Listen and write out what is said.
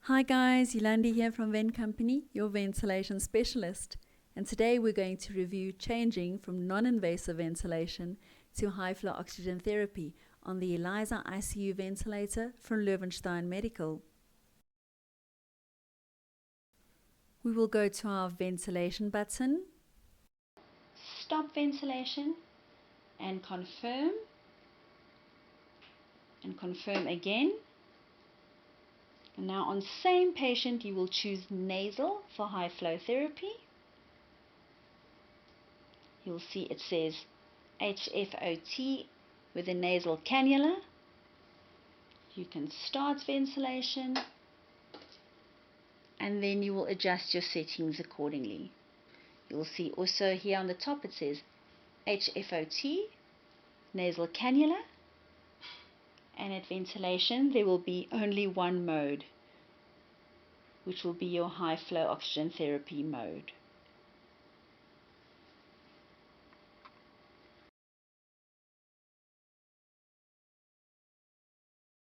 Hi guys, Yolandi here from Vent Company, your ventilation specialist. And today we're going to review changing from non-invasive ventilation to high-flow oxygen therapy on the Elisa ICU Ventilator from Löwenstein Medical. We will go to our ventilation button, stop ventilation, and confirm again. And now on same patient, you will choose nasal for high flow therapy. You'll see it says HFOT with a nasal cannula. You can start ventilation and then you will adjust your settings accordingly. You'll see also here on the top it says HFOT, nasal cannula, and at ventilation there will be only one mode, which will be your high flow oxygen therapy mode.